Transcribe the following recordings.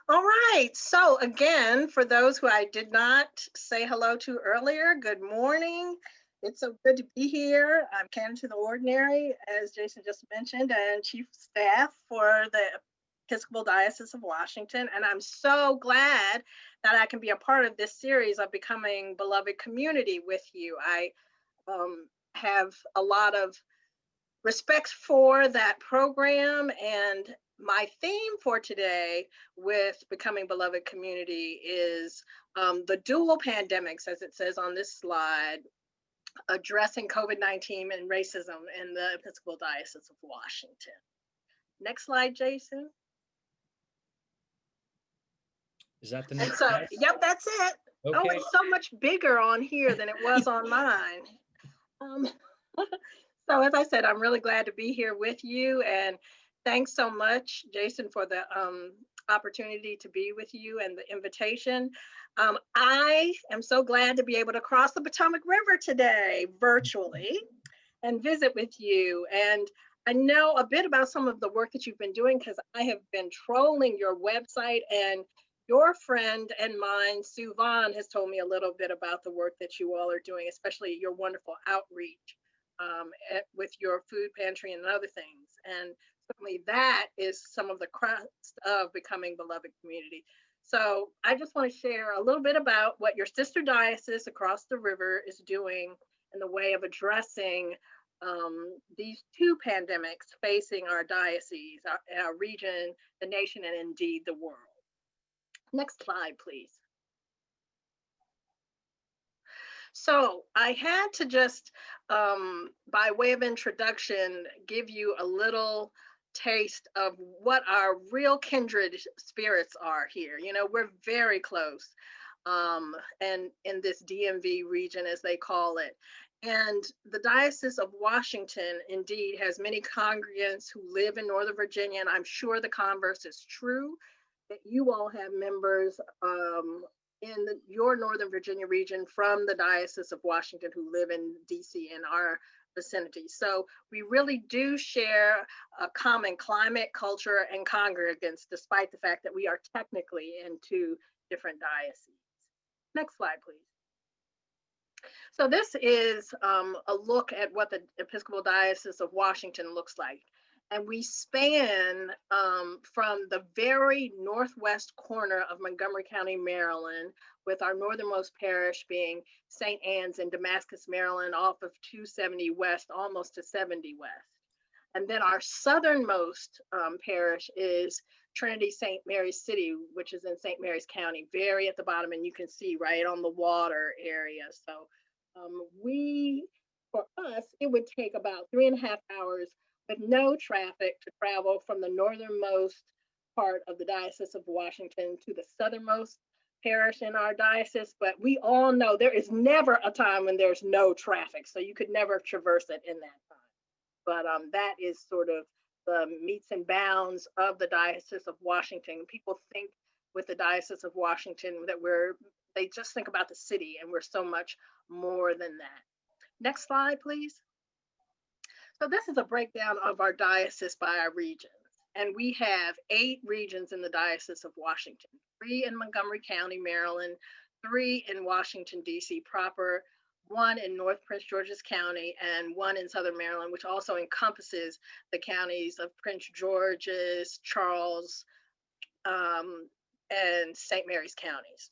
All right. So again, for those who I did not say hello to earlier, good morning. It's so good to be here. I'm Canon to the Ordinary, as Jason just mentioned, and Chief of Staff for the Episcopal Diocese of Washington. And I'm so glad that I can be a part of this series of Becoming Beloved Community with you. I have a lot of respect for that program. And my theme for today with Becoming Beloved Community is the dual pandemics, as it says on this slide, addressing COVID-19 and racism in the Episcopal Diocese of Washington. Next slide, Jason. Is that the next So, slide? yep, that's it. Okay. Oh, it's so much bigger on here than it was on mine. So as I said, I'm really glad to be here with you, and thanks so much, Jason, for the opportunity to be with you and the invitation. I am so glad to be able to cross the Potomac River today virtually and visit with you. And I know a bit about some of the work that you've been doing because I have been trolling your website, and your friend and mine, Sue Vaughn, has told me a little bit about the work that you all are doing, especially your wonderful outreach with your food pantry and other things. And certainly that is some of the crust of Becoming Beloved Community. So I just want to share a little bit about what your sister diocese across the river is doing in the way of addressing these two pandemics facing our diocese, our region, the nation, and indeed the world. Next slide, please. So I had to just, by way of introduction, give you a little taste of what our real kindred spirits are here. You know, we're very close, and in this DMV region, as they call it. And the Diocese of Washington indeed has many congregants who live in Northern Virginia, and I'm sure the converse is true, that you all have members in your Northern Virginia region from the Diocese of Washington who live in DC in our vicinity. So we really do share a common climate, culture, and congregants, despite the fact that we are technically in two different dioceses. Next slide, please. So this is a look at what the Episcopal Diocese of Washington looks like. And we span from the very northwest corner of Montgomery County, Maryland, with our northernmost parish being St. Anne's in Damascus, Maryland, off of 270 West, almost to 70 West. And then our southernmost parish is Trinity St. Mary's City, which is in St. Mary's County, very at the bottom, and you can see right on the water area. So for us, it would take about 3.5 hours with no traffic to travel from the northernmost part of the Diocese of Washington to the southernmost parish in our diocese. But we all know there is never a time when there's no traffic, so you could never traverse it in that time. But that is sort of the metes and bounds of the Diocese of Washington. People think with the Diocese of Washington that they just think about the city, and we're so much more than that. Next slide, please. So this is a breakdown of our diocese by our regions. And we have 8 regions in the Diocese of Washington, 3 in Montgomery County, Maryland, 3 in Washington, D.C. proper, 1 in North Prince George's County, and 1 in Southern Maryland, which also encompasses the counties of Prince George's, Charles, and St. Mary's counties.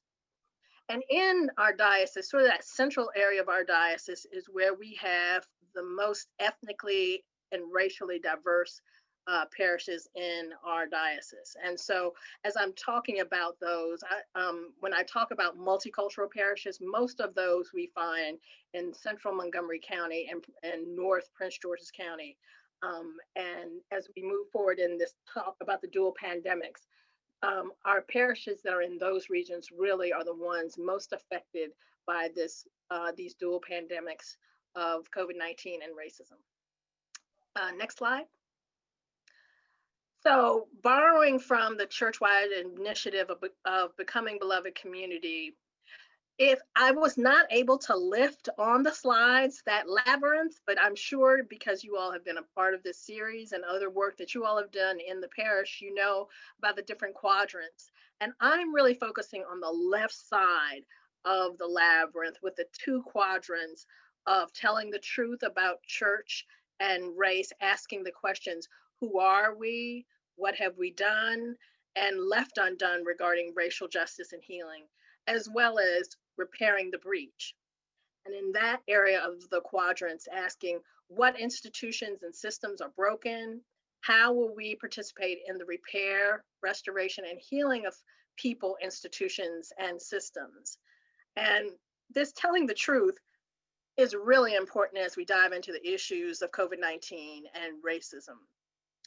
And in our diocese, sort of that central area of our diocese is where we have the most ethnically and racially diverse parishes in our diocese. And so as I'm talking about those, when I talk about multicultural parishes, most of those we find in central Montgomery County and North Prince George's County. And as we move forward in this talk about the dual pandemics, our parishes that are in those regions really are the ones most affected by these dual pandemics of COVID-19 and racism. Next slide. So borrowing from the churchwide initiative of Becoming Beloved Community, if I was not able to lift on the slides that labyrinth, but I'm sure because you all have been a part of this series and other work that you all have done in the parish, you know about the different quadrants. And I'm really focusing on the left side of the labyrinth with the two quadrants of telling the truth about church and race, asking the questions, who are we? What have we done? And left undone regarding racial justice and healing, as well as repairing the breach. And in that area of the quadrants, asking what institutions and systems are broken, how will we participate in the repair, restoration, and healing of people, institutions, and systems. And this telling the truth is really important as we dive into the issues of COVID-19 and racism.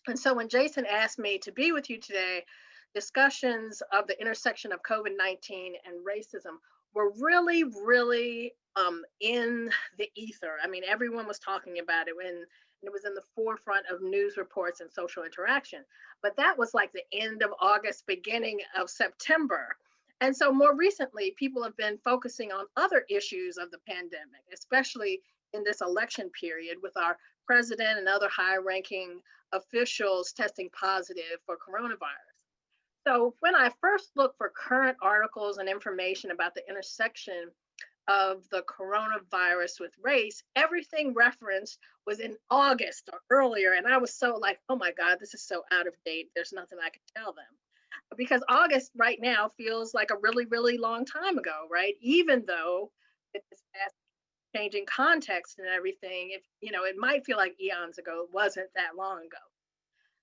And so when Jason asked me to be with you today, discussions of the intersection of COVID-19 and racism were really in the ether. I mean, everyone was talking about it when it was in the forefront of news reports and social interaction. But that was like the end of August, beginning of September. And so more recently, people have been focusing on other issues of the pandemic, especially in this election period with our president and other high ranking officials testing positive for coronavirus. So when I first looked for current articles and information about the intersection of the coronavirus with race, everything referenced was in August or earlier. And I was so like, oh my God, this is so out of date. There's nothing I can tell them. Because August right now feels like a really long time ago, right? Even though it's fast changing context and everything, if it might feel like eons ago, it wasn't that long ago.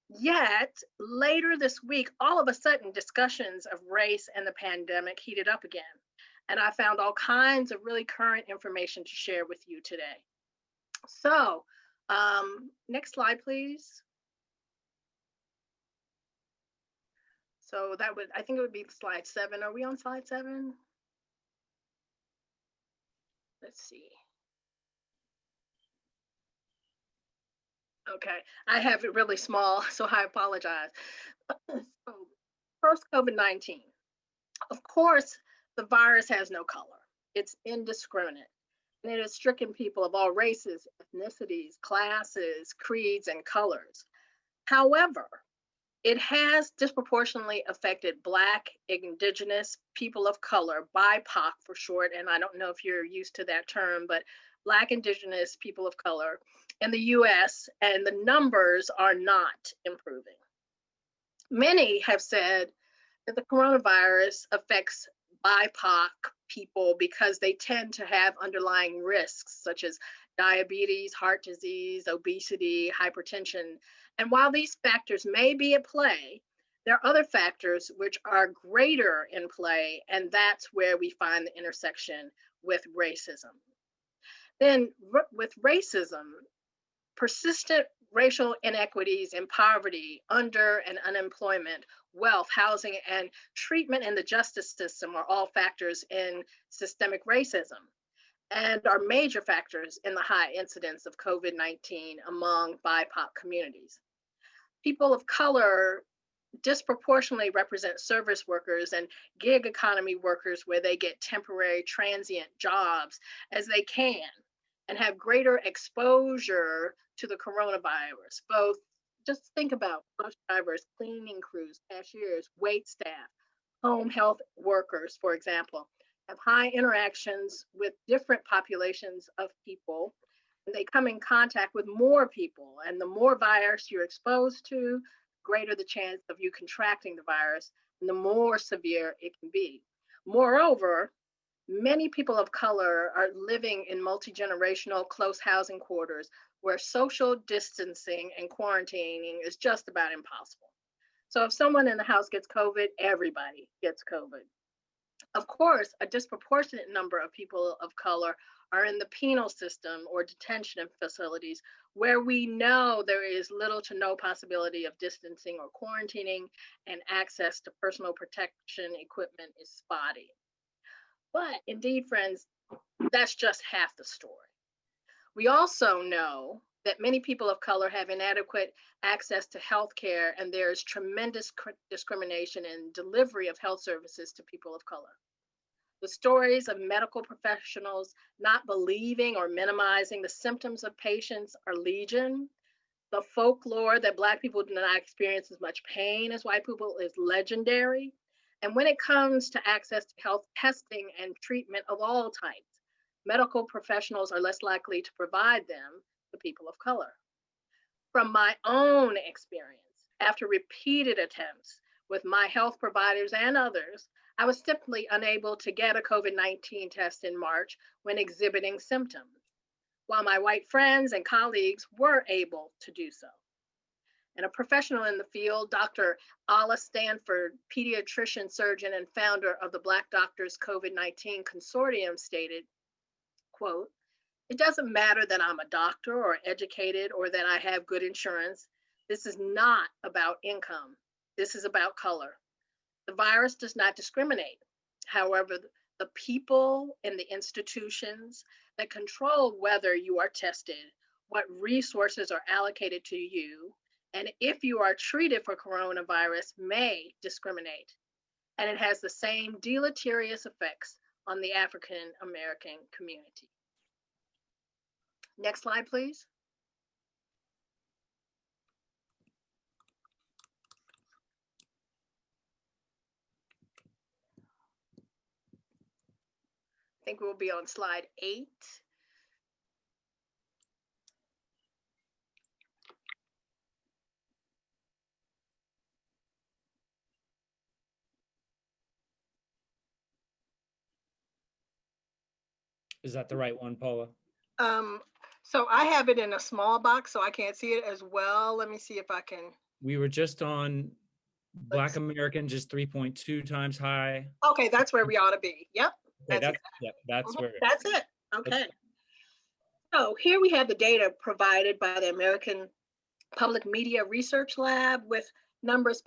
Yet later this week, all of a sudden, discussions of race and the pandemic heated up again. And I found all kinds of really current information to share with you today. So, next slide, please. So I think it would be slide 7. Are we on slide 7? Let's see. Okay, I have it really small, so I apologize. So, first, COVID-19. Of course, the virus has no color. It's indiscriminate, and it has stricken people of all races, ethnicities, classes, creeds, and colors. However, it has disproportionately affected Black, Indigenous, people of color, BIPOC for short, and I don't know if you're used to that term, but Black, Indigenous, people of color in the US, and the numbers are not improving. Many have said that the coronavirus affects BIPOC people because they tend to have underlying risks such as diabetes, heart disease, obesity, hypertension. And while these factors may be at play, there are other factors which are greater in play, and that's where we find the intersection with racism. Then with racism, persistent racial inequities in poverty, under and unemployment, wealth, housing, and treatment in the justice system are all factors in systemic racism and are major factors in the high incidence of COVID-19 among BIPOC communities. People of color disproportionately represent service workers and gig economy workers where they get temporary transient jobs as they can and have greater exposure to the coronavirus. Both, just think about bus drivers, cleaning crews, cashiers, wait staff, home health workers, for example, have high interactions with different populations of people. And they come in contact with more people, and the more virus you're exposed to, greater the chance of you contracting the virus, and the more severe it can be. Moreover, many people of color are living in multi-generational close housing quarters where social distancing and quarantining is just about impossible. So if someone in the house gets COVID, everybody gets COVID. Of course, a disproportionate number of people of color are in the penal system or detention facilities where we know there is little to no possibility of distancing or quarantining, and access to personal protection equipment is spotty. But indeed, friends, that's just half the story. We also know that many people of color have inadequate access to health care, and there is tremendous discrimination in delivery of health services to people of color. The stories of medical professionals not believing or minimizing the symptoms of patients are legion. The folklore that Black people do not experience as much pain as white people is legendary. And when it comes to access to health testing and treatment of all types, medical professionals are less likely to provide them to people of color. From my own experience, after repeated attempts with my health providers and others, I was simply unable to get a COVID-19 test in March when exhibiting symptoms, while my white friends and colleagues were able to do so. And a professional in the field, Dr. Paula Stanford, pediatrician, surgeon, and founder of the Black Doctors COVID-19 Consortium, stated, quote, "It doesn't matter that I'm a doctor or educated or that I have good insurance. This is not about income. This is about color. The virus does not discriminate. However, the people in the institutions that control whether you are tested, what resources are allocated to you, and if you are treated for coronavirus may discriminate. And it has the same deleterious effects on the African American community." Next slide, please. I think we'll be on slide 8. Is that the right one, Paula? So I have it in a small box, so I can't see it as well. Let me see if I can. We were just on Black Americans is 3.2 times high. Okay, that's where we ought to be. Yep. Okay, that's where. That's it. Okay. So here we have the data provided by the American Public Media Research Lab with numbers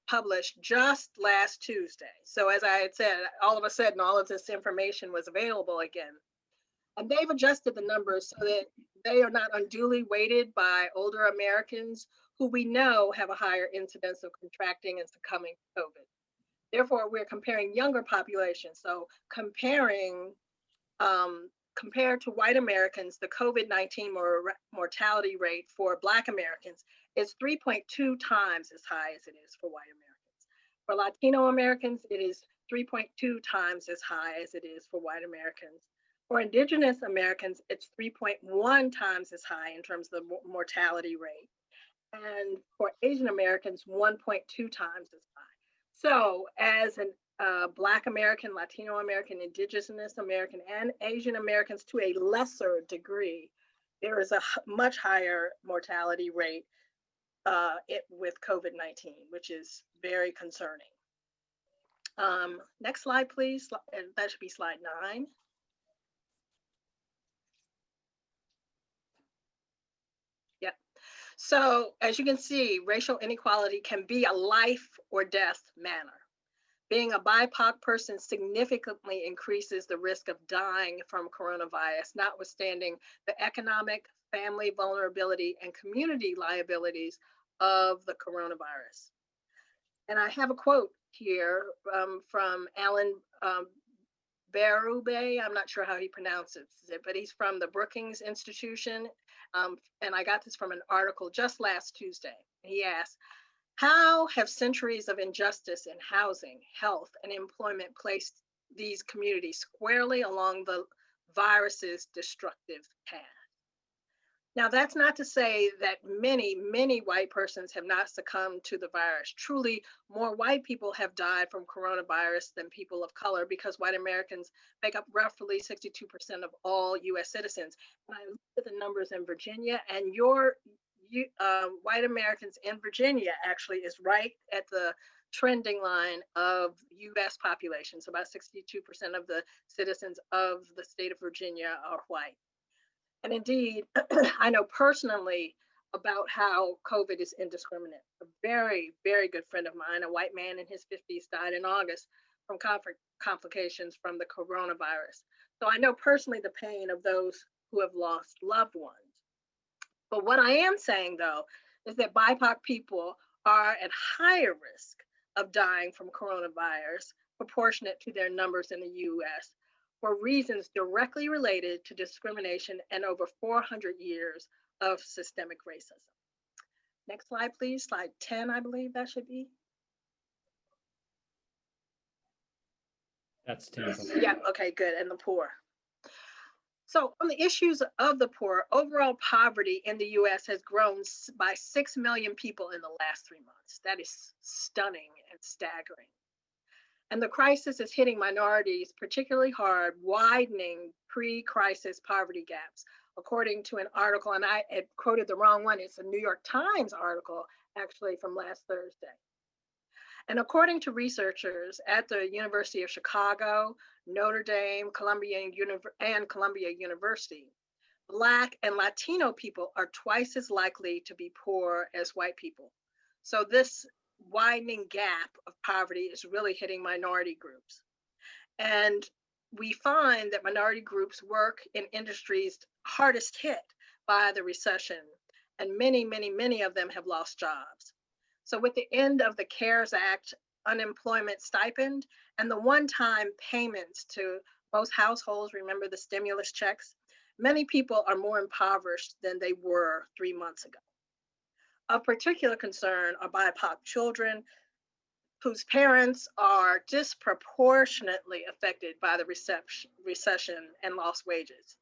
published just last Tuesday. So as I had said, all of a sudden, all of this information was available again. And they've adjusted the numbers so that they are not unduly weighted by older Americans who we know have a higher incidence of contracting and succumbing to COVID. Therefore, we're comparing younger populations. So compared to white Americans, the COVID-19 mortality rate for Black Americans is 3.2 times as high as it is for white Americans. For Latino Americans, it is 3.2 times as high as it is for white Americans. For Indigenous Americans, it's 3.1 times as high in terms of the mortality rate. And for Asian Americans, 1.2 times as high. So as a Black American, Latino American, Indigenous American, and Asian Americans to a lesser degree, there is a much higher mortality rate with COVID-19, which is very concerning. Next slide, please. That should be slide 9. So as you can see, racial inequality can be a life or death matter. Being a BIPOC person significantly increases the risk of dying from coronavirus, notwithstanding the economic, family vulnerability, and community liabilities of the coronavirus. And I have a quote here from Alan Berube. I'm not sure how he pronounces it, but he's from the Brookings Institution. And I got this from an article just last Tuesday. He asked, how have centuries of injustice in housing, health, and employment placed these communities squarely along the virus's destructive path? Now, that's not to say that many white persons have not succumbed to the virus. Truly, more white people have died from coronavirus than people of color because white Americans make up roughly 62% of all US citizens. And I looked at the numbers in Virginia, and white Americans in Virginia actually is right at the trending line of US population. So about 62% of the citizens of the state of Virginia are white. And indeed, I know personally about how COVID is indiscriminate. A very, very good friend of mine, a white man in his 50s, died in August from complications from the coronavirus. So I know personally the pain of those who have lost loved ones. But what I am saying, though, is that BIPOC people are at higher risk of dying from coronavirus disproportionate to their numbers in the US for reasons directly related to discrimination and over 400 years of systemic racism. Next slide, please. Slide 10, I believe that should be. That's Tampa. Yeah, okay, good. And the poor. So on the issues of the poor, overall poverty in the US has grown by 6 million people in the last 3 months. That is stunning and staggering. And the crisis is hitting minorities particularly hard, widening pre-crisis poverty gaps. According to an article, and I had quoted the wrong one, it's a New York Times article actually from last Thursday. And according to researchers at the University of Chicago, Notre Dame, Columbia University, Black and Latino people are twice as likely to be poor as white people. So this widening gap of poverty is really hitting minority groups. And we find that minority groups work in industries hardest hit by the recession, and many of them have lost jobs. So with the end of the CARES Act unemployment stipend and the one-time payments to most households, remember the stimulus checks, many people are more impoverished than they were 3 months ago. Of particular concern are BIPOC children whose parents are disproportionately affected by the recession and lost wages.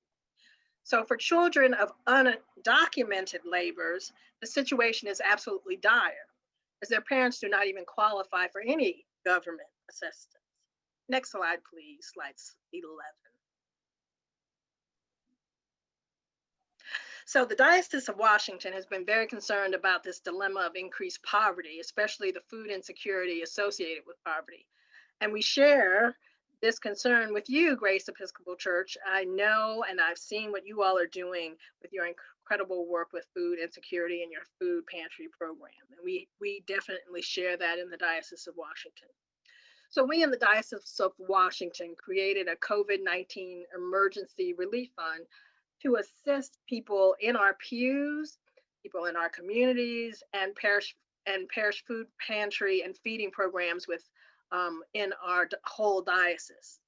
So for children of undocumented laborers, the situation is absolutely dire, as their parents do not even qualify for any government assistance. Next slide, please, slide 11. So the Diocese of Washington has been very concerned about this dilemma of increased poverty, especially the food insecurity associated with poverty. And we share this concern with you, Grace Episcopal Church. I know and I've seen what you all are doing with your incredible work with food insecurity and your food pantry program. And we definitely share that in the Diocese of Washington. So we in the Diocese of Washington created a COVID-19 emergency relief fund to assist people in our pews, people in our communities, and parish food pantry and feeding programs with in our whole diocese.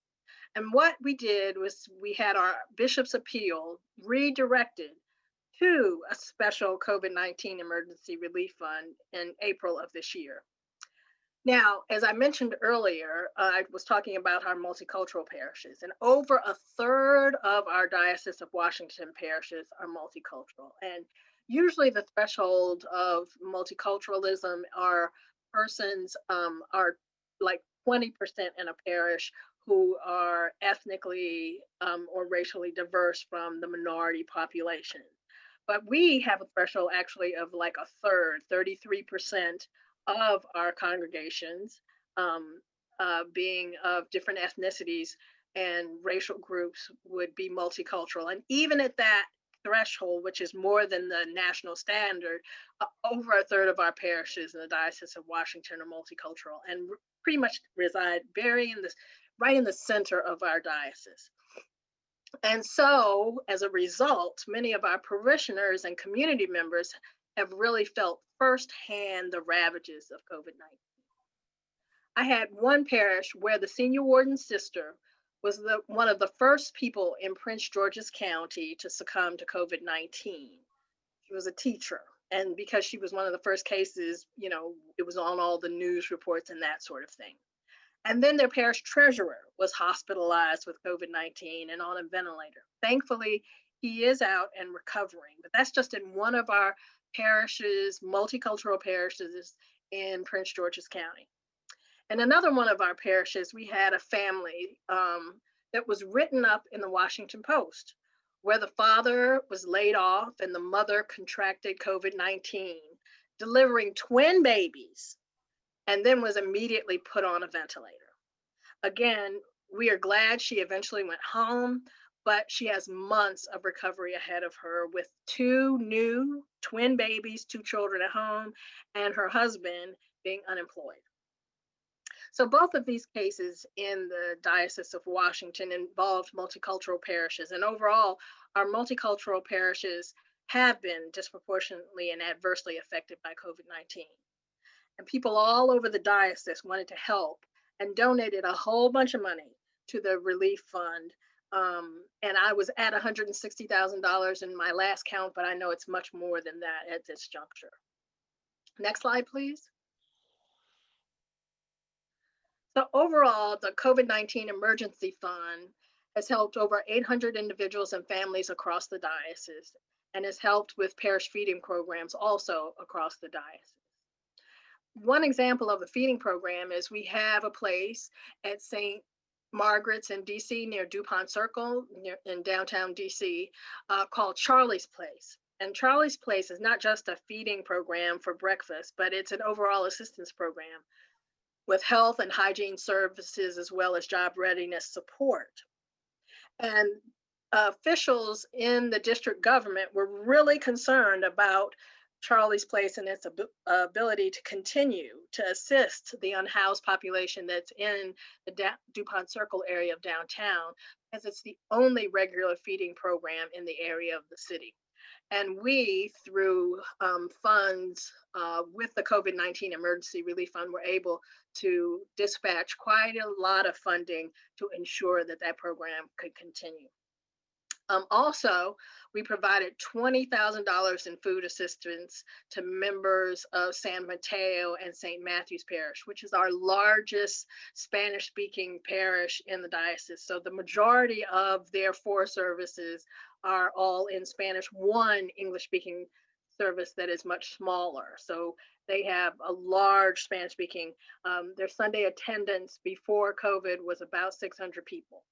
And what we did was we had our bishop's appeal redirected to a special COVID-19 emergency relief fund in April of this year. Now, as I mentioned earlier, I was talking about our multicultural parishes, and over a third of our Diocese of Washington parishes are multicultural. And usually the threshold of multiculturalism are persons are like 20% in a parish who are ethnically or racially diverse from the minority population. But we have a threshold actually of like a third, 33% of our congregations being of different ethnicities and racial groups would be multicultural. And even at that threshold, which is more than the national standard, over a third of our parishes in the Diocese of Washington are multicultural and pretty much reside right in the center of our diocese. And so, as a result, many of our parishioners and community members have really felt firsthand the ravages of COVID-19. I had one parish where the senior warden's sister was one of the first people in Prince George's County to succumb to COVID-19. She was a teacher, and because she was one of the first cases, you know, it was on all the news reports and that sort of thing. And then their parish treasurer was hospitalized with COVID-19 and on a ventilator. Thankfully, he is out and recovering, but that's just in one of our parishes, multicultural parishes in Prince George's County. And another one of our parishes, we had a family that was written up in the Washington Post, where the father was laid off and the mother contracted COVID-19, delivering twin babies, and then was immediately put on a ventilator. Again, we are glad she eventually went home, but she has months of recovery ahead of her with 2 new twin babies, 2 children at home, and her husband being unemployed. So both of these cases in the Diocese of Washington involved multicultural parishes, and overall, our multicultural parishes have been disproportionately and adversely affected by COVID-19. And people all over the diocese wanted to help and donated a whole bunch of money to the relief fund. And I was at $160,000 in my last count, but I know it's much more than that at this juncture. Next slide, please. So overall, the COVID-19 Emergency Fund has helped over 800 individuals and families across the diocese and has helped with parish feeding programs also across the diocese. One example of a feeding program is we have a place at St. Margaret's in DC near DuPont Circle in downtown DC called Charlie's Place. And Charlie's Place is not just a feeding program for breakfast, but it's an overall assistance program with health and hygiene services as well as job readiness support. And officials in the district government were really concerned about Charlie's Place and its ability to continue to assist the unhoused population that's in the DuPont Circle area of downtown, as it's the only regular feeding program in the area of the city. And we, through funds with the COVID-19 Emergency Relief Fund, were able to dispatch quite a lot of funding to ensure that that program could continue. Also, we provided $20,000 in food assistance to members of San Mateo and St. Matthew's Parish, which is our largest Spanish-speaking parish in the diocese. So the majority of their 4 services are all in Spanish, one English-speaking service that is much smaller. So they have a large Spanish-speaking. Their Sunday attendance before COVID was about 600 people.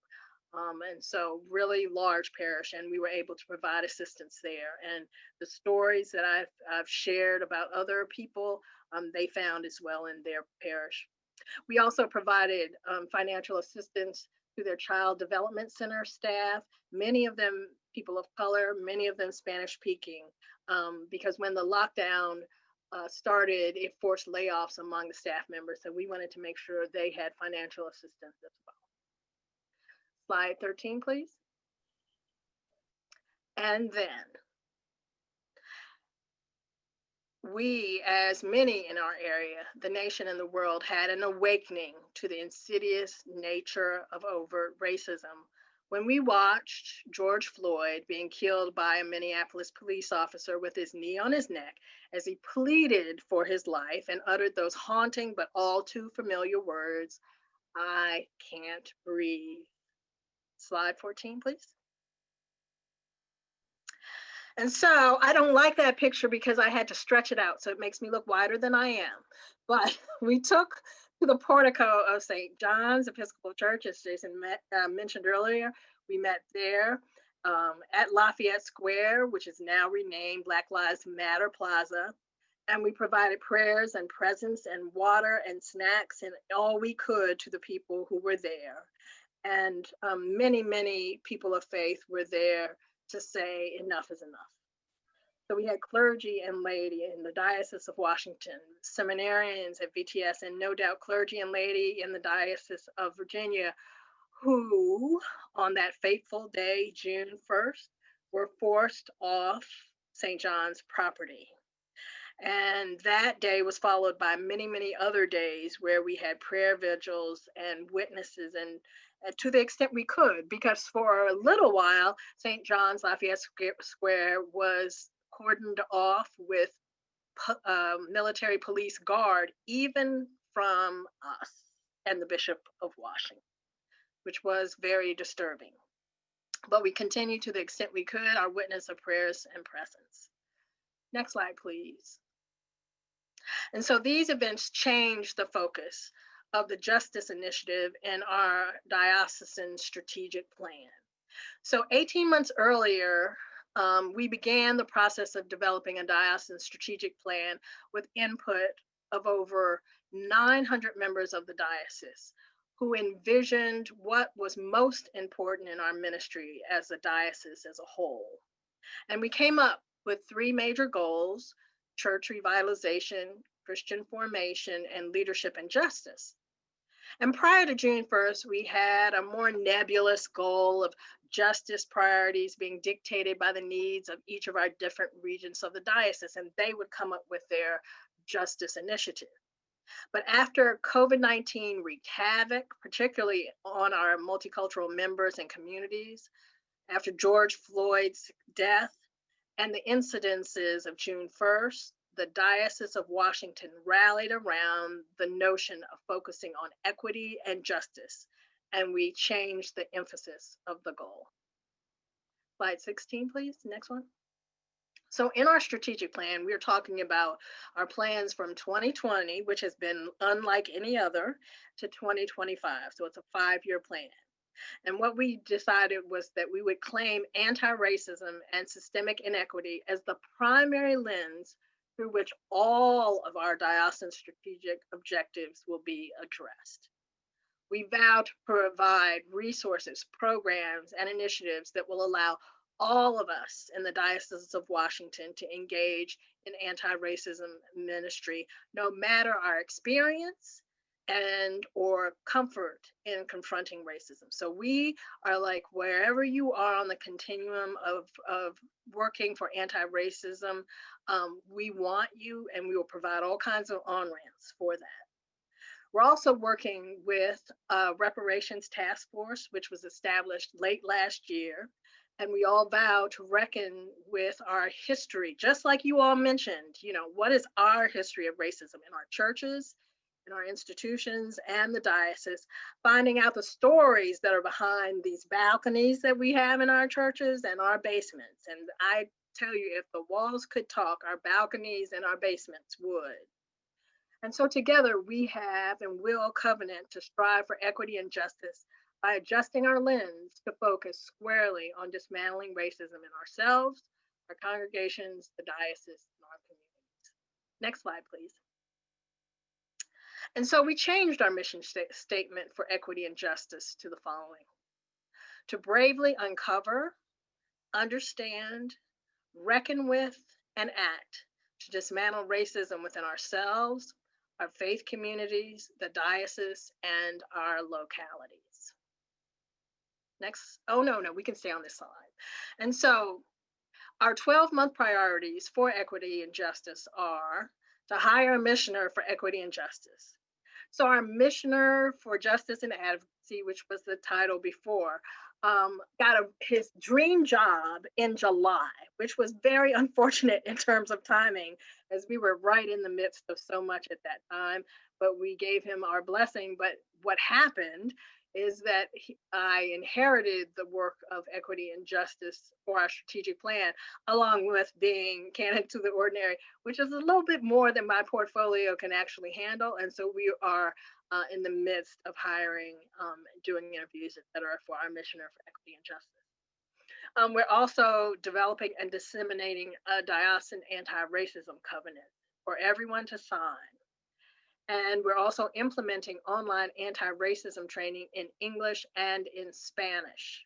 And so really large parish, and we were able to provide assistance there. And the stories that I've shared about other people, they found as well in their parish. We also provided financial assistance to their Child Development Center staff, many of them people of color, many of them Spanish speaking, because when the lockdown started, it forced layoffs among the staff members. So we wanted to make sure they had financial assistance as well. Slide 13, please. And then we, as many in our area, the nation and the world, had an awakening to the insidious nature of overt racism when we watched George Floyd being killed by a Minneapolis police officer with his knee on his neck as he pleaded for his life and uttered those haunting but all too familiar words, "I can't breathe." Slide 14, please. And so I don't like that picture because I had to stretch it out, so it makes me look wider than I am. But we took to the portico of St. John's Episcopal Church, as Jason mentioned earlier. We met there at Lafayette Square, which is now renamed Black Lives Matter Plaza. And we provided prayers and presents and water and snacks and all we could to the people who were there. And many, many people of faith were there to say enough is enough. So we had clergy and laity in the Diocese of Washington, seminarians at VTS, and no doubt clergy and laity in the Diocese of Virginia, who on that fateful day, June 1st, were forced off St. John's property. And that day was followed by many, many other days where we had prayer vigils and witnesses, and to the extent we could, because for a little while, St. John's Lafayette Square was cordoned off with military police guard, even from us and the Bishop of Washington, which was very disturbing. But we continued to the extent we could, our witness of prayers and presence. Next slide, please. And so these events changed the focus of the Justice Initiative in our diocesan strategic plan. So 18 months earlier, we began the process of developing a diocesan strategic plan with input of over 900 members of the diocese who envisioned what was most important in our ministry as a diocese as a whole. And we came up with 3 major goals: church revitalization, Christian formation, and leadership and justice. And prior to June 1st, we had a more nebulous goal of justice priorities being dictated by the needs of each of our different regions of the diocese, and they would come up with their justice initiative. But after COVID-19 wreaked havoc, particularly on our multicultural members and communities, after George Floyd's death and the incidences of June 1st, the Diocese of Washington rallied around the notion of focusing on equity and justice, and we changed the emphasis of the goal. Slide 16, please. Next one. So in our strategic plan, we're talking about our plans from 2020, which has been unlike any other, to 2025. So it's a 5-year plan. And what we decided was that we would claim anti-racism and systemic inequity as the primary lens through which all of our diocesan strategic objectives will be addressed. We vow to provide resources, programs, and initiatives that will allow all of us in the Diocese of Washington to engage in anti-racism ministry, no matter our experience and or comfort in confronting racism. So we are like, wherever you are on the continuum of working for anti-racism, we want you, and we will provide all kinds of on-ramps for that. We're also working with a reparations task force, which was established late last year. And we all vow to reckon with our history, just like you all mentioned. What is our history of racism in our churches, in our institutions, and the diocese, finding out the stories that are behind these balconies that we have in our churches and our basements. And I tell you, if the walls could talk, our balconies and our basements would. And so together we have and will covenant to strive for equity and justice by adjusting our lens to focus squarely on dismantling racism in ourselves, our congregations, the diocese, and our communities. Next slide, please. And so we changed our mission statement for equity and justice to the following: to bravely uncover, understand, reckon with, and act to dismantle racism within ourselves, our faith communities, the diocese, and our localities. Next. Oh, no, we can stay on this slide. And so our 12-month priorities for equity and justice are to hire a missioner for equity and justice. So our missioner for justice and advocacy, which was the title before, got his dream job in July, which was very unfortunate in terms of timing, as we were right in the midst of so much at that time, but we gave him our blessing. But what happened is that I inherited the work of equity and justice for our strategic plan, along with being Canon to the Ordinary, which is a little bit more than my portfolio can actually handle. And so we are in the midst of hiring, doing interviews, et cetera, for our missioner for equity and justice. We're also developing and disseminating a diocesan anti-racism covenant for everyone to sign. And we're also implementing online anti-racism training in English and in Spanish.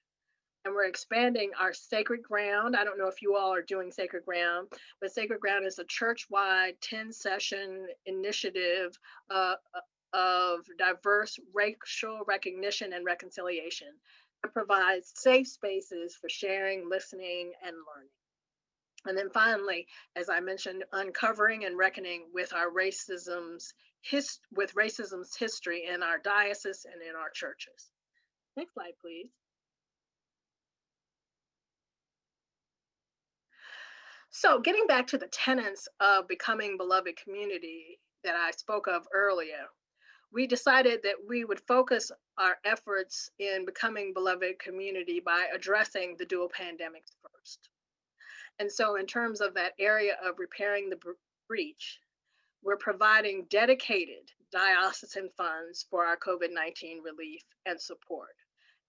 And we're expanding our Sacred Ground. I don't know if you all are doing Sacred Ground, but Sacred Ground is a church-wide 10-session initiative of diverse racial recognition and reconciliation that provides safe spaces for sharing, listening, and learning. And then finally, as I mentioned, uncovering and reckoning with our racism's history in our diocese and in our churches. Next slide, please. So getting back to the tenets of becoming beloved community that I spoke of earlier, we decided that we would focus our efforts in becoming beloved community by addressing the dual pandemics first. And so in terms of that area of repairing the breach, we're providing dedicated diocesan funds for our COVID-19 relief and support.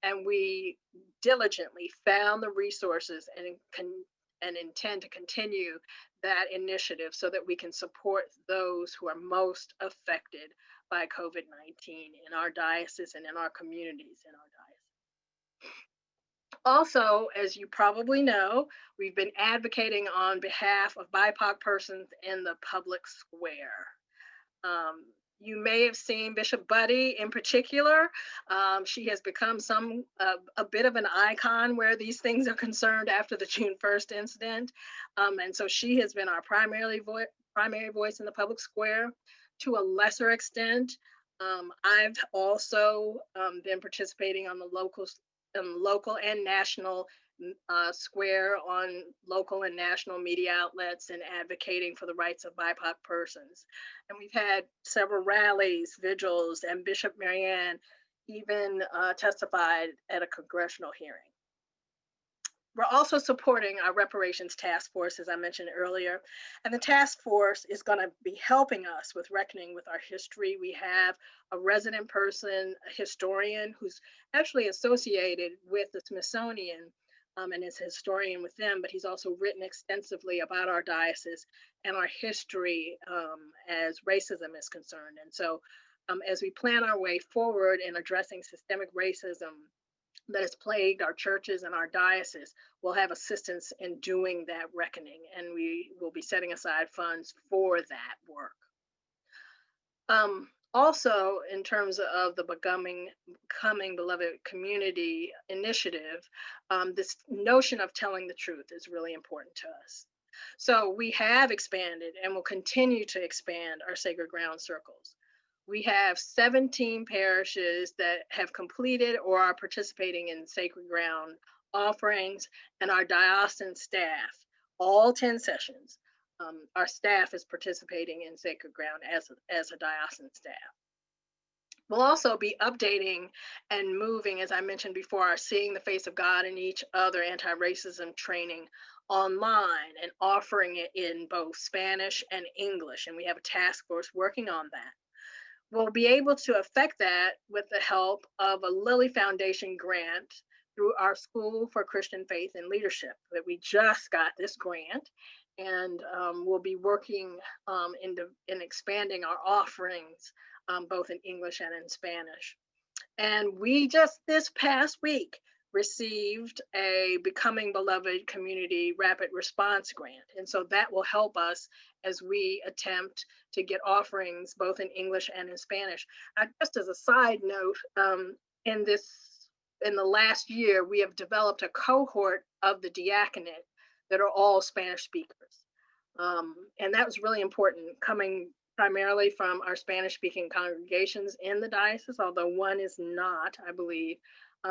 And we diligently found the resources and intend to continue that initiative so that we can support those who are most affected by COVID-19 in our diocese and in our communities in our diocese. Also, as you probably know, we've been advocating on behalf of BIPOC persons in the public square. You may have seen Bishop Buddy in particular. She has become a bit of an icon where these things are concerned after the June 1st incident. And so she has been our primary voice in the public square. To a lesser extent, I've also been participating on the local and national square on local and national media outlets and advocating for the rights of BIPOC persons. And we've had several rallies, vigils, and Bishop Marianne even testified at a congressional hearing. We're also supporting our reparations task force, as I mentioned earlier. And the task force is going to be helping us with reckoning with our history. We have a resident person, a historian who's actually associated with the Smithsonian and is a historian with them, but he's also written extensively about our diocese and our history as racism is concerned. And so as we plan our way forward in addressing systemic racism that has plagued our churches and our diocese, will have assistance in doing that reckoning, and we will be setting aside funds for that work. Also, in terms of the Becoming Beloved Community initiative, this notion of telling the truth is really important to us. So we have expanded and will continue to expand our Sacred Ground circles. We have 17 parishes that have completed or are participating in Sacred Ground offerings, and our diocesan staff, all 10 sessions, our staff is participating in Sacred Ground as a diocesan staff. We'll also be updating and moving, as I mentioned before, our Seeing the Face of God in Each Other anti-racism training online and offering it in both Spanish and English, and we have a task force working on that. We'll be able to affect that with the help of a Lilly Foundation grant through our School for Christian Faith and Leadership that we just got this grant, and we'll be working in expanding our offerings both in English and in Spanish. And we just this past week received a Becoming Beloved Community Rapid Response Grant. And so that will help us as we attempt to get offerings both in English and in Spanish. Just as a side note, in the last year, we have developed a cohort of the diaconate that are all Spanish speakers. And that was really important, coming primarily from our Spanish-speaking congregations in the diocese, although one is not, I believe.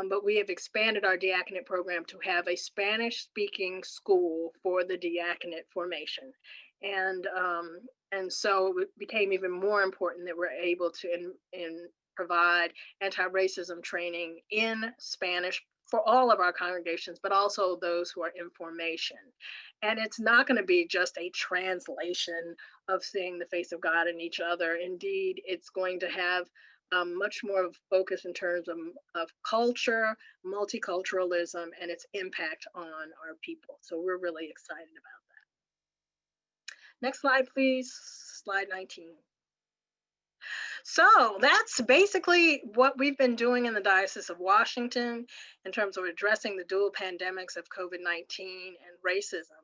But we have expanded our diaconate program to have a Spanish-speaking school for the diaconate formation. And so it became even more important that we're able to provide anti-racism training in Spanish for all of our congregations, but also those who are in formation. And it's not going to be just a translation of Seeing the Face of God in Each Other. Indeed, it's going to have much more of focus in terms of culture, multiculturalism, and its impact on our people. So we're really excited about that. Next slide, please. Slide 19. So that's basically what we've been doing in the Diocese of Washington in terms of addressing the dual pandemics of COVID-19 and racism.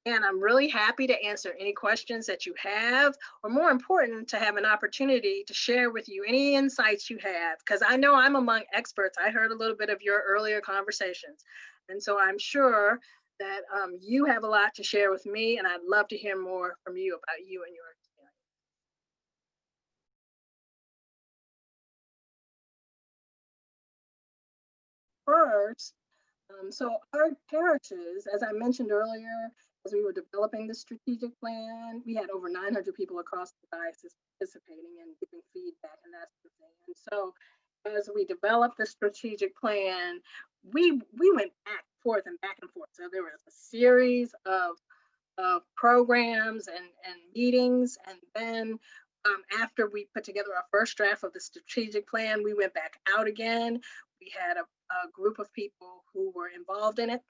And I'm really happy to answer any questions that you have, or more important, to have an opportunity to share with you any insights you have, because I know I'm among experts. I heard a little bit of your earlier conversations. And so I'm sure that you have a lot to share with me, and I'd love to hear more from you about you and your experience. First, so our parishes, as I mentioned earlier, as we were developing the strategic plan, we had over 900 people across the diocese participating and giving feedback and that sort of thing. And so as we developed the strategic plan, we went back and forth and back and forth. So there was a series of programs and meetings. And then after we put together our first draft of the strategic plan, we went back out again. We had a group of people who were involved in it.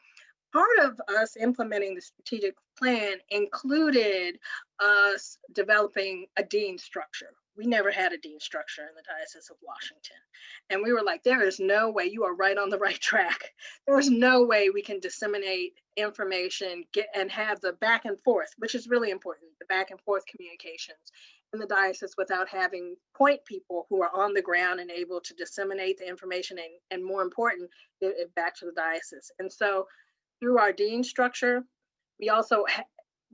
Part of us implementing the strategic plan included us developing a dean structure. We never had a dean structure in the Diocese of Washington. And we were like, there is no way, you are right on the right track. There is no way we can disseminate information, and have the back and forth, which is really important, the back and forth communications in the diocese without having point people who are on the ground and able to disseminate the information and more important, back to the diocese. And so through our dean structure, we also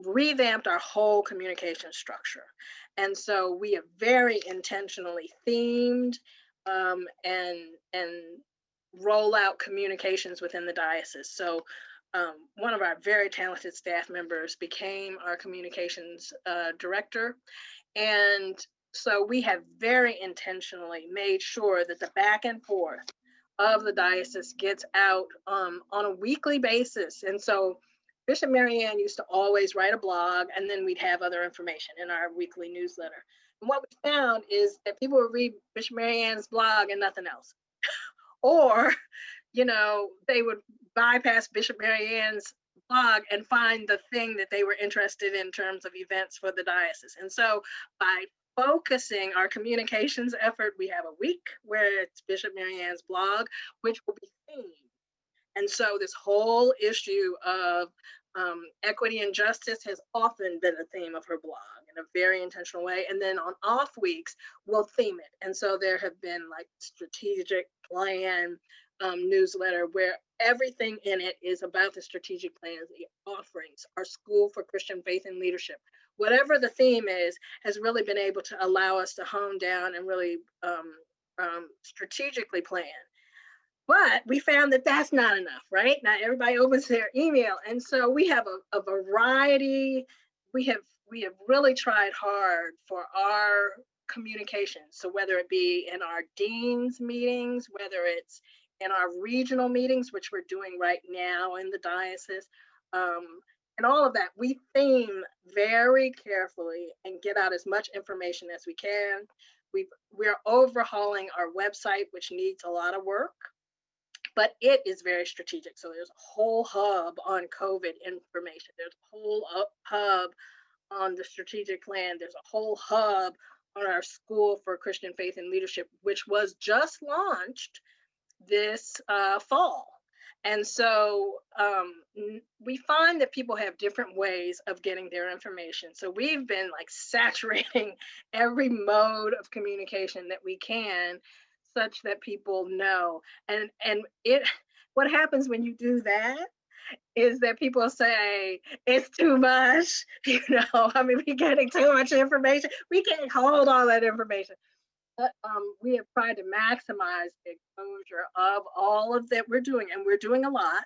revamped our whole communication structure. And so we have very intentionally themed and roll out communications within the diocese. So one of our very talented staff members became our communications director. And so we have very intentionally made sure that the back and forth of the diocese gets out on a weekly basis. And so Bishop Marianne used to always write a blog, and then we'd have other information in our weekly newsletter. And what we found is that people would read Bishop Marianne's blog and nothing else. Or, they would bypass Bishop Marianne's blog and find the thing that they were interested in terms of events for the diocese. And so by focusing our communications effort, we have a week where it's Bishop Marianne's blog, which will be themed. And so this whole issue of equity and justice has often been a theme of her blog in a very intentional way. And then on off weeks, we'll theme it. And so there have been like strategic plan newsletter where everything in it is about the strategic plans, the offerings, our school for Christian faith and leadership. Whatever the theme is, has really been able to allow us to hone down and really strategically plan. But we found that that's not enough, right? Not everybody opens their email. And so we have a variety. We have really tried hard for our communication. So whether it be in our dean's meetings, whether it's in our regional meetings, which we're doing right now in the diocese, and all of that, we theme very carefully and get out as much information as we can. We're overhauling our website, which needs a lot of work, but it is very strategic. So there's a whole hub on COVID information. There's a whole hub on the strategic plan. There's a whole hub on our School for Christian Faith and Leadership, which was just launched this fall. And so we find that people have different ways of getting their information. So we've been like saturating every mode of communication that we can, such that people know. And what happens when you do that is that people say it's too much, we're getting too much information. We can't hold all that information. But we have tried to maximize the exposure of all of that we're doing, and we're doing a lot.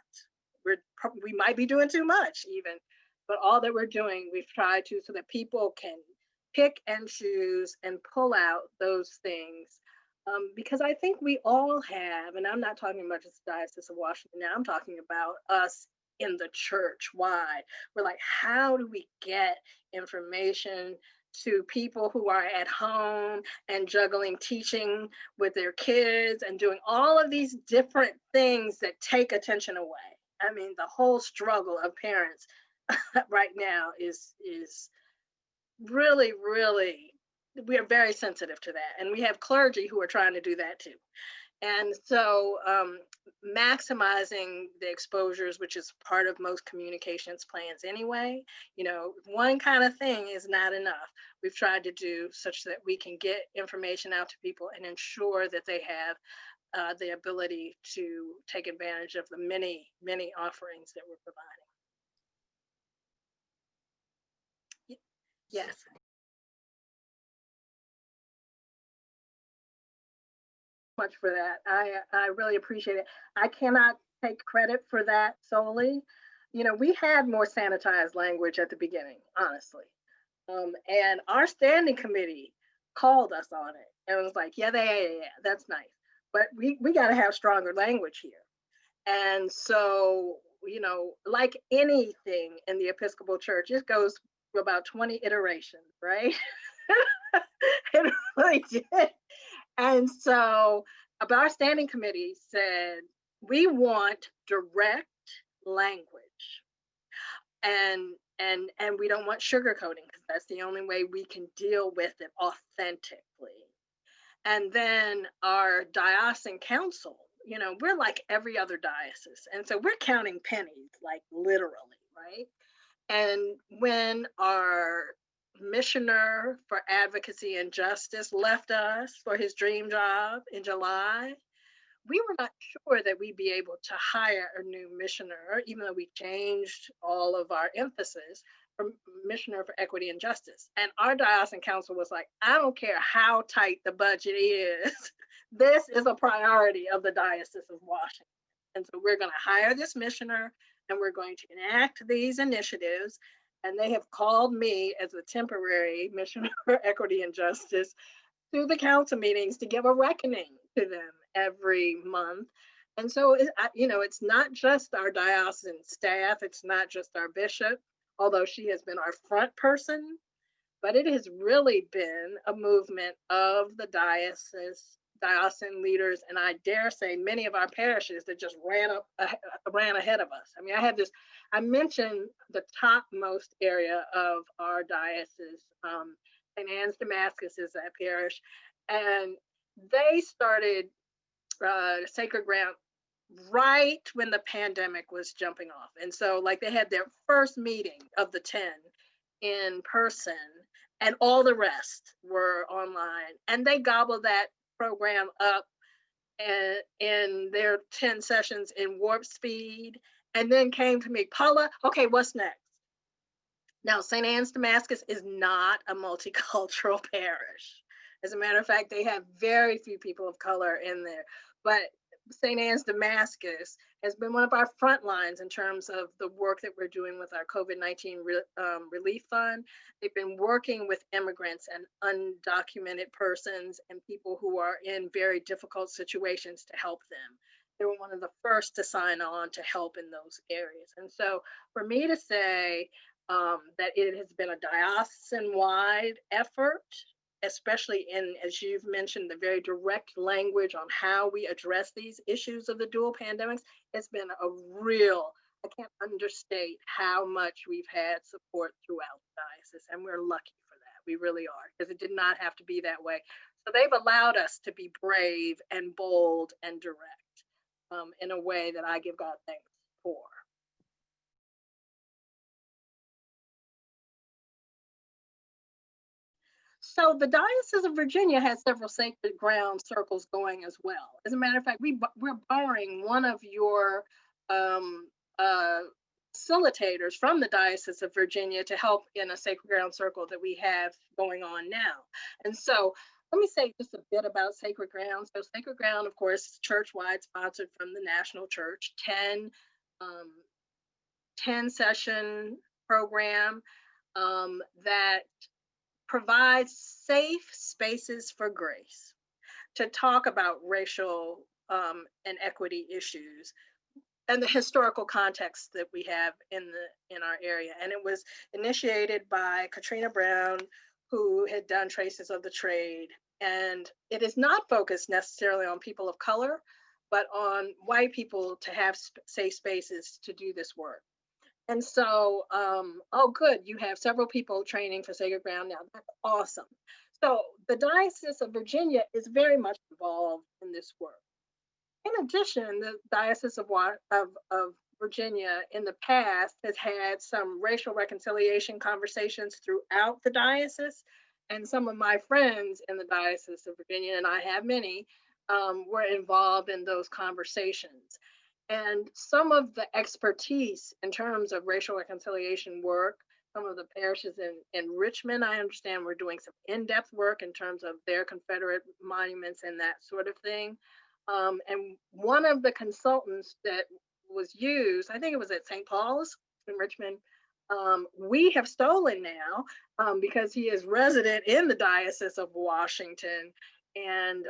We might be doing too much even, but all that we're doing, we've tried to, so that people can pick and choose and pull out those things. Because I think we all have, and I'm not talking about just the Diocese of Washington now, I'm talking about us in the church wide. We're like, how do we get information to people who are at home and juggling teaching with their kids and doing all of these different things that take attention away? I mean, the whole struggle of parents right now is really, really, we are very sensitive to that. And we have clergy who are trying to do that too. And so maximizing the exposures, which is part of most communications plans anyway, one kind of thing is not enough. We've tried to do such that we can get information out to people and ensure that they have the ability to take advantage of the many, many offerings that we're providing. Yes. Much for that. I really appreciate it. I cannot take credit for that solely. We had more sanitized language at the beginning, honestly. And our standing committee called us on it and was like, yeah, that's nice. But we got to have stronger language here. And so, like anything in the Episcopal Church, it goes through about 20 iterations, right? It really did. And so our standing committee said, we want direct language. And we don't want sugarcoating, because that's the only way we can deal with it authentically. And then our diocesan council, we're like every other diocese. And so we're counting pennies, like literally, right? And when our missioner for advocacy and justice left us for his dream job in July, we were not sure that we'd be able to hire a new missioner, even though we changed all of our emphasis, Commissioner for Equity and Justice. And our diocesan council was like, I don't care how tight the budget is, this is a priority of the Diocese of Washington. And so we're going to hire this missioner and we're going to enact these initiatives. And they have called me as a temporary missioner for equity and justice to the council meetings to give a reckoning to them every month. And so, it's not just our diocesan staff, it's not just our bishop, although she has been our front person, but it has really been a movement of the diocesan leaders, and I dare say many of our parishes that just ran ahead of us. I mean, I mentioned the topmost area of our diocese. St. Anne's Damascus is that parish, and they started Sacred Ground right when the pandemic was jumping off. And so like they had their first meeting of the 10 in person and all the rest were online, and they gobbled that program up and in their 10 sessions in warp speed, and then came to me, Paula, okay, what's next? Now, St. Anne's Damascus is not a multicultural parish. As a matter of fact, they have very few people of color in there, but St. Anne's Damascus has been one of our front lines in terms of the work that we're doing with our COVID-19 relief fund. They've been working with immigrants and undocumented persons and people who are in very difficult situations to help them. They were one of the first to sign on to help in those areas. And so for me to say that it has been a diocesan-wide effort, especially in, as you've mentioned, the very direct language on how we address these issues of the dual pandemics, it's been a real, I can't understate how much we've had support throughout the diocese, and we're lucky for that. We really are, because it did not have to be that way. So they've allowed us to be brave and bold and direct in a way that I give God thanks for. So the Diocese of Virginia has several sacred ground circles going as well. As a matter of fact, we're borrowing one of your facilitators from the Diocese of Virginia to help in a sacred ground circle that we have going on now. And so let me say just a bit about Sacred Ground. So Sacred Ground, of course, church-wide, sponsored from the National Church, 10 session program that provides safe spaces for grace to talk about racial and equity issues and the historical context that we have in our area. And it was initiated by Katrina Brown, who had done Traces of the Trade. And it is not focused necessarily on people of color, but on white people to have safe spaces to do this work. And so, oh, good, you have several people training for Sacred Ground now. That's awesome. So the Diocese of Virginia is very much involved in this work. In addition, the Diocese of Virginia in the past has had some racial reconciliation conversations throughout the diocese. And some of my friends in the Diocese of Virginia, and I have many, were involved in those conversations. And some of the expertise in terms of racial reconciliation work, some of the parishes in Richmond, I understand we're doing some in-depth work in terms of their Confederate monuments and that sort of thing. And one of the consultants that was used, I think it was at St. Paul's in Richmond, we have stolen now because he is resident in the Diocese of Washington and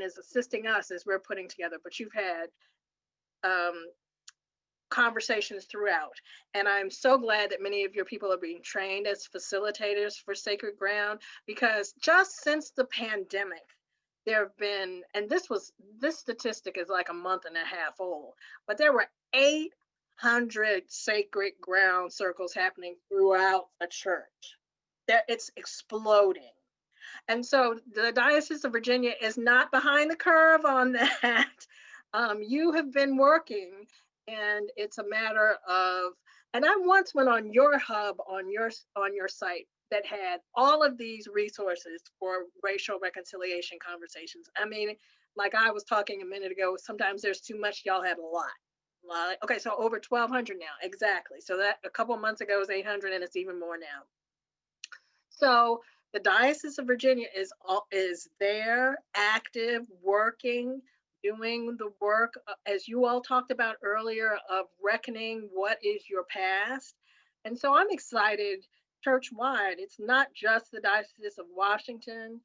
is assisting us as we're putting together. But you've had conversations throughout. And I'm so glad that many of your people are being trained as facilitators for Sacred Ground, because just since the pandemic, there have been, and this statistic is like a month and a half old, but there were 800 Sacred Ground circles happening throughout the church. It's exploding. And so the Diocese of Virginia is not behind the curve on that. You have been working, and it's a matter of, and I once went on your hub on your site that had all of these resources for racial reconciliation conversations. I mean, like I was talking a minute ago, sometimes there's too much, y'all had a lot, Okay, so over 1,200 now, exactly. So that a couple months ago was 800, and it's even more now. So the Diocese of Virginia is there, active, working, doing the work, as you all talked about earlier, of reckoning what is your past. And so I'm excited church-wide. It's not just the Diocese of Washington,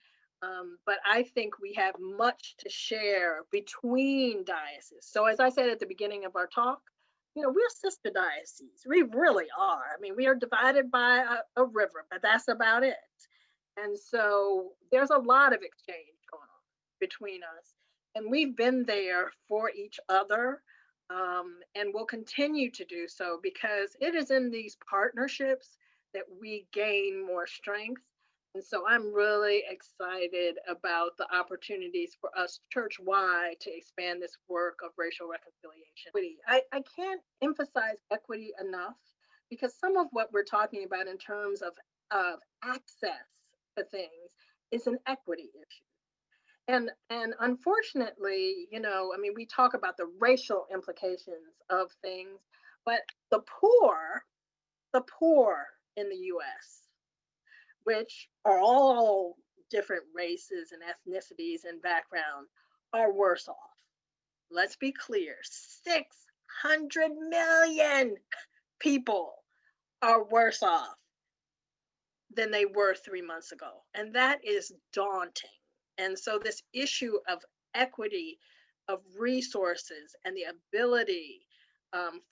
but I think we have much to share between dioceses. So as I said at the beginning of our talk, we're sister dioceses. We really are. I mean, we are divided by a river, but that's about it. And so there's a lot of exchange going on between us. And we've been there for each other, and will continue to do so, because it is in these partnerships that we gain more strength. And so I'm really excited about the opportunities for us church-wide to expand this work of racial reconciliation. I can't emphasize equity enough, because some of what we're talking about in terms of access to things is an equity issue. And unfortunately, I mean, we talk about the racial implications of things, but the poor in the US, which are all different races and ethnicities and background, are worse off. Let's be clear, 600 million people are worse off than they were 3 months ago. And that is daunting. And so this issue of equity of resources and the ability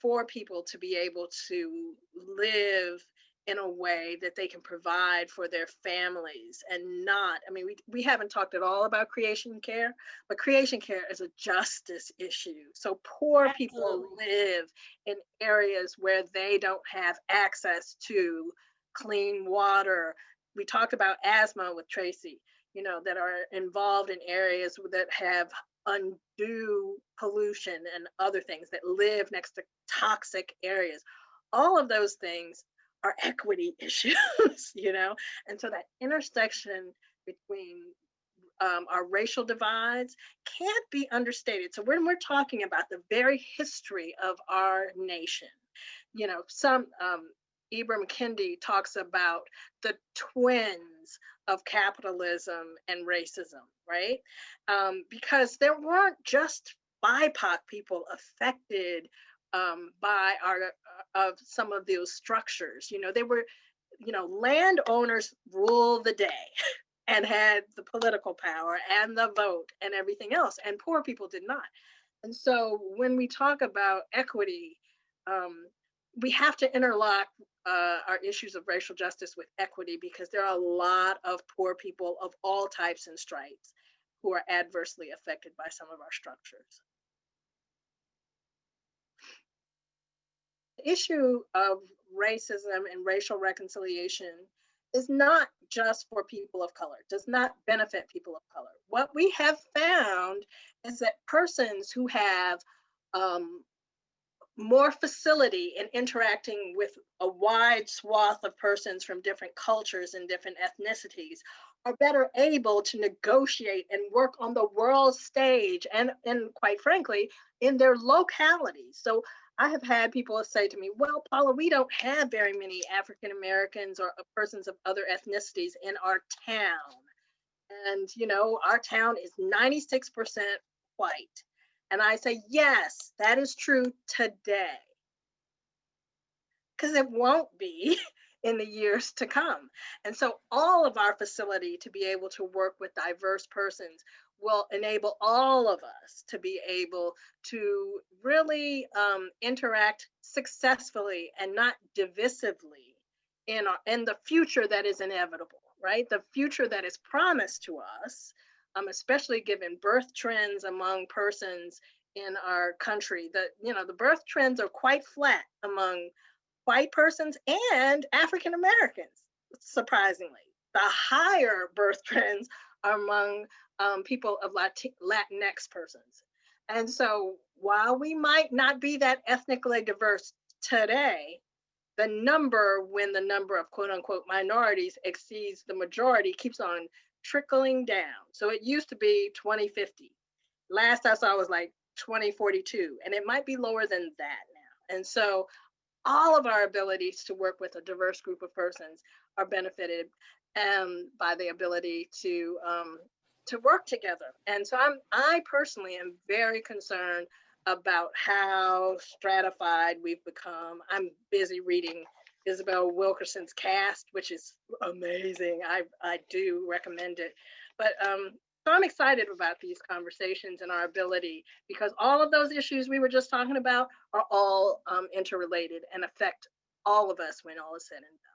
for people to be able to live in a way that they can provide for their families, and not, I mean, we haven't talked at all about creation care, but creation care is a justice issue. So poor people live in areas where they don't have access to clean water. We talked about asthma with Tracy, that are involved in areas that have undue pollution and other things, that live next to toxic areas. All of those things are equity issues, and so that intersection between our racial divides can't be understated. So when we're talking about the very history of our nation, some Ibram Kendi talks about the twins of capitalism and racism, right? Because there weren't just BIPOC people affected by of some of those structures. They were, landowners ruled the day and had the political power and the vote and everything else, and poor people did not. And so when we talk about equity, we have to interlock our issues of racial justice with equity, because there are a lot of poor people of all types and stripes who are adversely affected by some of our structures. The issue of racism and racial reconciliation is not just for people of color, does not benefit people of color. What we have found is that persons who have more facility in interacting with a wide swath of persons from different cultures and different ethnicities are better able to negotiate and work on the world stage, and quite frankly, in their localities. So I have had people say to me, well, Paula, we don't have very many African Americans or persons of other ethnicities in our town. And, our town is 96% white. And I say, yes, that is true today, because it won't be in the years to come. And so all of our facility to be able to work with diverse persons will enable all of us to be able to really interact successfully and not divisively in the future that is inevitable, right? The future that is promised to us, especially given birth trends among persons in our country. The birth trends are quite flat among white persons and African Americans, surprisingly. The higher birth trends are among people of Latinx persons. And so while we might not be that ethnically diverse today, the number, when the number of quote unquote minorities exceeds the majority, keeps on trickling down. So it used to be 2050. Last I saw was like 2042, and it might be lower than that now. And so all of our abilities to work with a diverse group of persons are benefited by the ability to work together. And so I personally am very concerned about how stratified we've become. I'm busy reading Isabel Wilkerson's Cast, which is amazing. I do recommend it. But so I'm excited about these conversations and our ability, because all of those issues we were just talking about are all interrelated and affect all of us when all is said and done.